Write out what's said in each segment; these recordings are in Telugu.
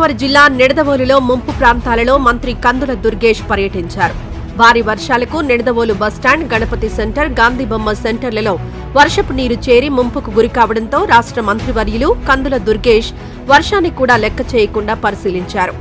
గోదావరి జిల్లా నిడదవోలులో ముంపు ప్రాంతాలలో మంత్రి కందుల దుర్గేష్ పర్యటించారు. భారీ వర్షాలకు నిడదవోలు బస్టాండ్, గణపతి సెంటర్, గాంధీబొమ్మ సెంటర్లలో వర్షపు నీరు చేరి ముంపుకు గురికావడంతో రాష్ట్ర మంత్రివర్యులు కందుల దుర్గేష్ వర్షాన్ని కూడా లెక్క చేయకుండా పరిశీలించారు.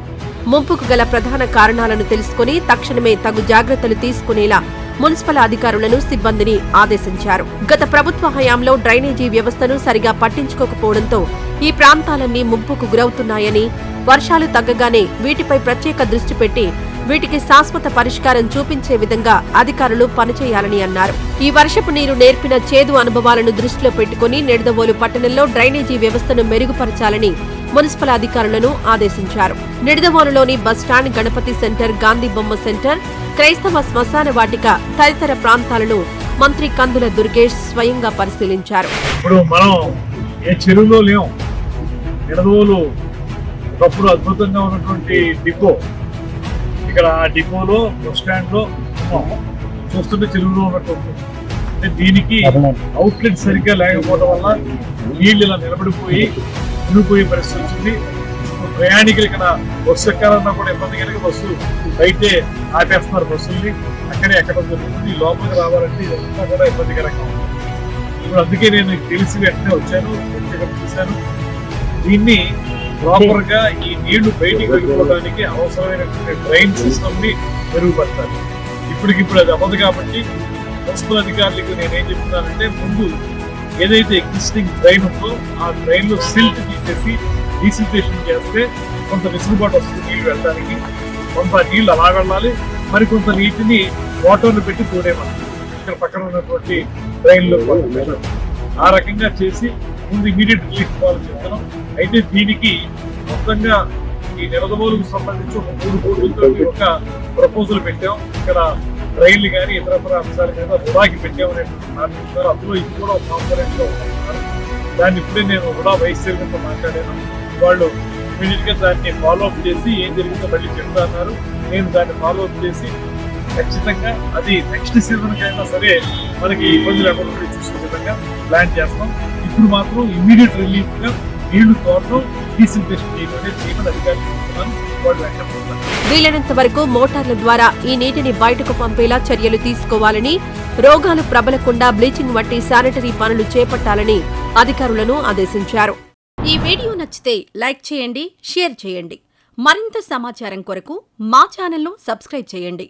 ముంపుకు గల ప్రధాన కారణాలను తెలుసుకుని తక్షణమే తగు జాగ్రత్తలు తీసుకునేలా మున్సిపల్ అధికారులను, సిబ్బందిని ఆదేశించారు. గత ప్రభుత్వ హయాంలో డ్రైనేజీ వ్యవస్థను సరిగా పట్టించుకోకపోవడంతో ఈ ప్రాంతాలన్నీ ముంపుకు గురవుతున్నాయని, వర్షాలు తగ్గగానే వీటిపై ప్రత్యేక దృష్టి పెట్టి వీటికి శాశ్వత పరిష్కారం చూపించే విధంగా అధికారులు పనిచేయాలని అన్నారు. ఈ వర్షపు నీరు నేర్పిన చేదు అనుభవాలను దృష్టిలో పెట్టుకుని నిడదవోలు పట్టణంలో డ్రైనేజీ వ్యవస్థను మెరుగుపరచాలని మున్సిపల్ అధికారులను ఆదేశించారు. నిడదవోలులోని bus stand, Ganapati centre, Gandhibomma centre, క్రైస్తవ శ్మశాన వాటిక తదితర ప్రాంతాలను మంత్రి కందుల దుర్గేష్ స్వయంగా పరిశీలించారు. ఇప్పుడు మనం ఏ చెరువులో లేవు. నిడదవోలు ఒకప్పుడు అద్భుతంగా ఉన్నటువంటి డిపో, ఇక్కడ ఆ డిపోలో బస్ స్టాండ్ లో చూస్తుంటే చెరువులో ఉన్నటువంటి, అంటే దీనికి అవుట్లెట్ సరిగ్గా లేకపోవడం వల్ల నీళ్ళు ఇలా నిలబడిపోయి మునిగిపోయే పరిస్థితి వచ్చింది. ప్రయాణికులు ఇక్కడ బస్సు ఎక్కాలన్నా కూడా ఇబ్బంది కలిగి బస్సు బయటే ఆపేస్తున్నారు. బస్సుల్ని అక్కడే ఎక్కడం జరుగుతుంది. లోపలికి రావాలంటే ఇదంతా కూడా ఇబ్బందికరంగా ఉంది. ఇప్పుడు అందుకే నేను తెలిసి వెంటనే వచ్చాను, చూశాను. దీన్ని ప్రాపర్ గా ఈ నీళ్లు బయటికి వెళ్ళిపోవడానికి అవసరమైనటువంటి డ్రైన్ సిస్టమ్ ని మెరుగుపడతారు. ఇప్పటికిప్పుడు అది అవ్వదు కాబట్టి మున్సిపల్ అధికారులకు నేనేం చెప్తున్నానంటే, ముందు ఏదైతే ఎగ్జిస్టింగ్ డ్రైన్ ఉందో ఆ డ్రైన్ లో సిల్ట్ తీసేసి డీసిల్టేషన్ చేస్తే కొంత వెసులుబాటు వస్తుంది నీళ్లు వెళ్ళడానికి. కొంత నీళ్లు అలా వెళ్ళాలి, మరికొంత నీటిని వాటర్లు పెట్టి తోడేమన్నారు ఇక్కడ పక్కన ఉన్నటువంటి డ్రైన్ లో. ఆ రకంగా చేసి ముందు ఇమీడియట్ రిలీఫ్ ఇవ్వాలని చెప్తున్నాం. అయితే దీనికి మొత్తంగా ఈ నిడదవోలుకు సంబంధించి ఒక 3 కోట్లతో ఒక ప్రపోజల్ పెట్టాం. ఇక్కడ రైళ్లు కానీ ఇతరత్ర అంశాలు కానీ రుణాకి పెట్టామనేటువంటి మాట్లాడుతున్నారు. అందులో ఇది కూడా ఒక కాంపొనెంట్ గా ఉంటున్నారు. దాన్ని ఇప్పుడే నేను రుణా వైస్ చైర్మన్తో మాట్లాడాను. వాళ్ళు ఇమీడియట్ గా దాన్ని ఫాలోఅప్ చేసి ఏం జరిగిందో మళ్ళీ చెప్తా అన్నారు. నేను దాన్ని ఫాలోఅప్ చేసి ఖచ్చితంగా అది నెక్స్ట్ సీజన్ కైనా సరే మనకి ఇబ్బంది లేకుండా చూసే విధంగా ప్లాన్ చేస్తాం. ఇప్పుడు మాత్రం ఇమీడియట్ రిలీఫ్ గా నీళ్లు తోటం డీసిల్టేషన్ చేయమని అధికారులు చెప్తున్నాను. వాళ్ళు వెంటనే వీలైనంత వరకు మోటార్ల ద్వారా ఈ నీటిని బయటకు పంపేలా చర్యలు తీసుకోవాలని, రోగాలు ప్రబలకుండా బ్లీచింగ్ వంటి శానిటరీ పనులు చేపట్టాలని అధికారులను ఆదేశించారు. ఈ వీడియో నచ్చితే లైక్ చేయండి, షేర్ చేయండి. మరింత సమాచారం కొరకు మా ఛానల్ను సబ్స్క్రైబ్ చేయండి.